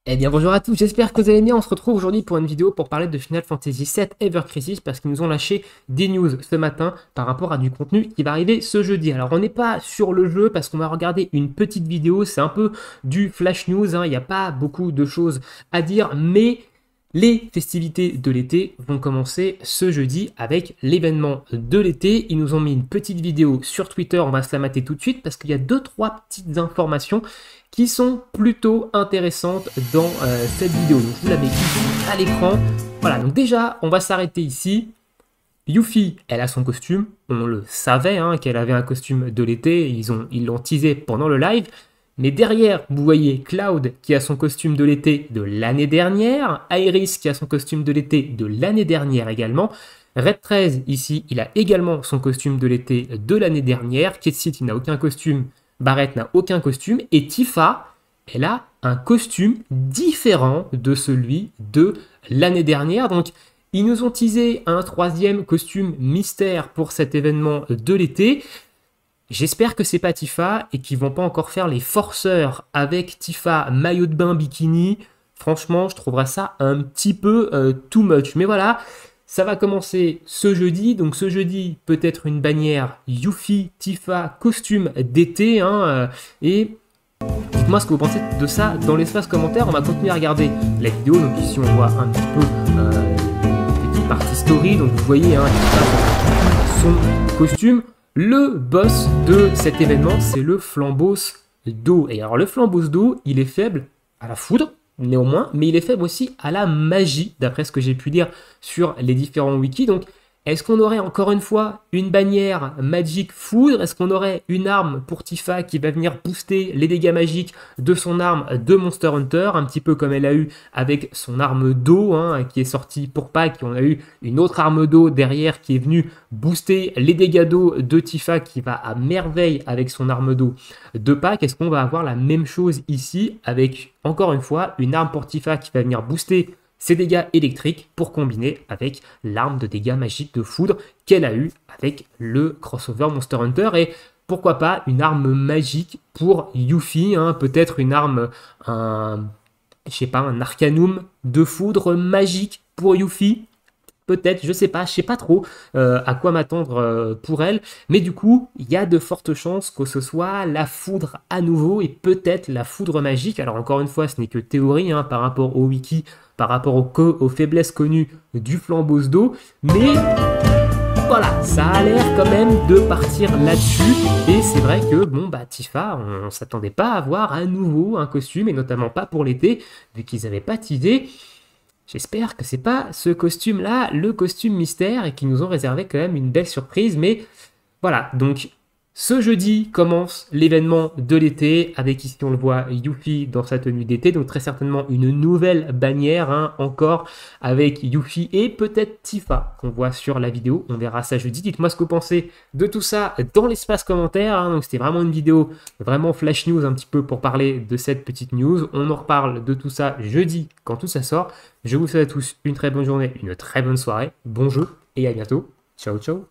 Eh bien bonjour à tous, j'espère que vous allez bien. On se retrouve aujourd'hui pour une vidéo pour parler de Final Fantasy VII Ever Crisis parce qu'ils nous ont lâché des news ce matin par rapport à du contenu qui va arriver ce jeudi. Alors on n'est pas sur le jeu parce qu'on va regarder une petite vidéo, c'est un peu du flash news, hein. Il n'y a pas beaucoup de choses à dire, mais les festivités de l'été vont commencer ce jeudi avec l'événement de l'été. Ils nous ont mis une petite vidéo sur Twitter, on va se la mater tout de suite parce qu'il y a 2-3 petites informations qui sont plutôt intéressantes dans cette vidéo. Donc je vous la mets ici à l'écran. Voilà, donc déjà, on va s'arrêter ici. Yuffie, elle a son costume. On le savait hein, qu'elle avait un costume de l'été. Ils l'ont teasé pendant le live. Mais derrière, vous voyez Cloud qui a son costume de l'été de l'année dernière. Iris qui a son costume de l'été de l'année dernière également. Red 13, ici, il a également son costume de l'été de l'année dernière. Ketsit, il n'a aucun costume. Barrett n'a aucun costume. Et Tifa, elle a un costume différent de celui de l'année dernière. Donc, ils nous ont teasé un troisième costume mystère pour cet événement de l'été. J'espère que c'est pas Tifa et qu'ils vont pas encore faire les forceurs avec Tifa maillot de bain bikini. Franchement, je trouverais ça un petit peu too much. Mais voilà, ça va commencer ce jeudi. Donc ce jeudi, peut-être une bannière Yuffie, Tifa, costume d'été. Hein, et dites-moi ce que vous pensez de ça dans l'espace commentaire. On va continuer à regarder la vidéo. Donc ici, on voit un petit peu une petite partie story. Donc vous voyez, hein, Tifa, son costume. Le boss de cet événement, c'est le Flambos d'eau. Et alors le Flambos d'eau, il est faible à la foudre, néanmoins, mais il est faible aussi à la magie, d'après ce que j'ai pu lire sur les différents wikis. Donc, est-ce qu'on aurait encore une fois une bannière Magic Foudre? Est-ce qu'on aurait une arme pour Tifa qui va venir booster les dégâts magiques de son arme de Monster Hunter, un petit peu comme elle a eu avec son arme d'eau hein, qui est sortie pour Pâques. On a eu une autre arme d'eau derrière qui est venue booster les dégâts d'eau de Tifa qui va à merveille avec son arme d'eau de Pâques. Est-ce qu'on va avoir la même chose ici avec, encore une fois, une arme pour Tifa qui va venir booster ses dégâts électriques pour combiner avec l'arme de dégâts magiques de foudre qu'elle a eu avec le crossover Monster Hunter et pourquoi pas une arme magique pour Yuffie, hein, peut-être une arme, je sais pas, un arcanum de foudre magique pour Yuffie. Peut-être, je sais pas trop à quoi m'attendre pour elle, mais du coup, il y a de fortes chances que ce soit la foudre à nouveau et peut-être la foudre magique. Alors encore une fois, ce n'est que théorie hein, par rapport au wiki, par rapport aux faiblesses connues du Flambos d'eau, mais voilà, ça a l'air quand même de partir là-dessus. Et c'est vrai que, bon, bah, Tifa, on s'attendait pas à voir à nouveau un costume, et notamment pas pour l'été, vu qu'ils n'avaient pas teasé. J'espère que c'est pas ce costume-là, le costume mystère, et qu'ils nous ont réservé quand même une belle surprise. Mais voilà, donc ce jeudi commence l'événement de l'été, avec ici on le voit Yuffie dans sa tenue d'été, donc très certainement une nouvelle bannière, hein, encore avec Yuffie et peut-être Tifa qu'on voit sur la vidéo, on verra ça jeudi. Dites-moi ce que vous pensez de tout ça dans l'espace commentaire, hein. Donc c'était vraiment une vidéo, vraiment flash news un petit peu pour parler de cette petite news. On en reparle de tout ça jeudi quand tout ça sort. Je vous souhaite à tous une très bonne journée, une très bonne soirée, bon jeu et à bientôt. Ciao ciao.